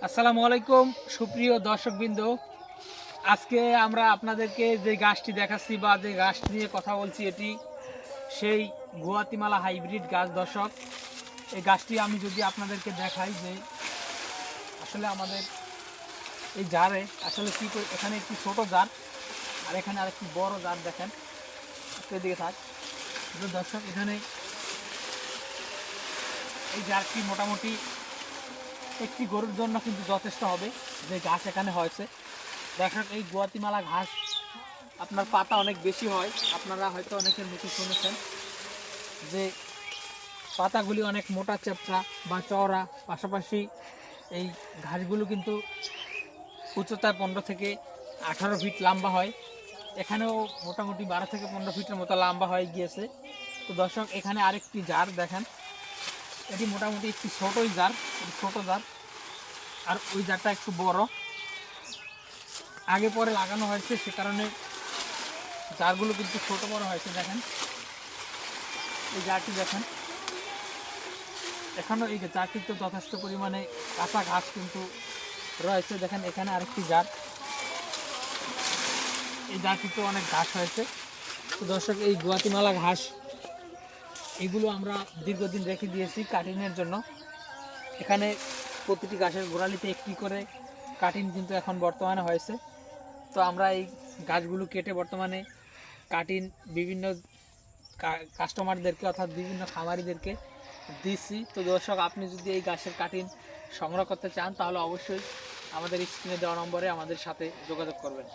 আসসালামু আলাইকুম সুপ্রিয় দর্শকবৃন্দ। আজকে আমরা আপনাদেরকে যে গাছটি দেখাচ্ছি বা যে গাছটি নিয়ে কথা বলছি, এটি সেই গুয়াতিমালা হাইব্রিড গাছ। দর্শক, এই গাছটি আমি যদি আপনাদেরকে দেখাই যে আসলে আমাদের এই জারে আসলে কী করে, এখানে একটি ছোট জার আর এখানে আরেকটি বড় জার দেখেন, এদিকে থাক। তো দর্শক, এখানে এই জারটি মোটামুটি একটি গরুর জন্য কিন্তু যথেষ্ট হবে, যে ঘাস এখানে হয়েছে। দেখেন, এই গুয়াতিমালা ঘাস আপনার পাতা অনেক বেশি হয়। আপনারা হয়তো অনেকের মুখে শুনেছেন যে পাতাগুলি অনেক মোটা চ্যাপটা বা চওড়া, পাশাপাশি এই ঘাসগুলো কিন্তু উচ্চতায় 15 থেকে 18 ফিট লম্বা হয়। এখানেও মোটামুটি 12 থেকে 15 ফিটের মতো লম্বা হয়ে গিয়েছে। তো দর্শক, এখানে আরেকটি জার দেখেন, এটি মোটামুটি একটি ছোটোই জার, ছোটো জার, আর ওই জারটা একটু বড়, আগে পরে লাগানো হয়েছে, সে কারণে জারগুলো কিন্তু ছোট বড় হয়েছে। দেখেন, এই জারটি দেখেন, এখানেও এই জারটিতে যথেষ্ট পরিমাণে কাঁচা ঘাস কিন্তু রয়েছে। দেখেন, এখানে আরেকটি জার, এই জারটিতে অনেক ঘাস হয়েছে। তো দর্শক, এই গুয়াতিমালা ঘাস এগুলো আমরা দীর্ঘদিন রেখে দিয়েছি কাটিংয়ের জন্য। এখানে প্রতিটি গাছের গোড়ালিতে একটি করে কাটিং কিন্তু এখন বর্তমানে হয়েছে। তো আমরা এই গাছগুলো কেটে বর্তমানে কাটিং বিভিন্ন কাস্টমারদেরকে অর্থাৎ বিভিন্ন খামারিদেরকে দিচ্ছি। তো দর্শক, আপনি যদি এই গাছের কাটিং সংগ্রহ করতে চান তাহলে অবশ্যই আমাদের স্ক্রিনে দেওয়া নম্বরে আমাদের সাথে যোগাযোগ করবেন।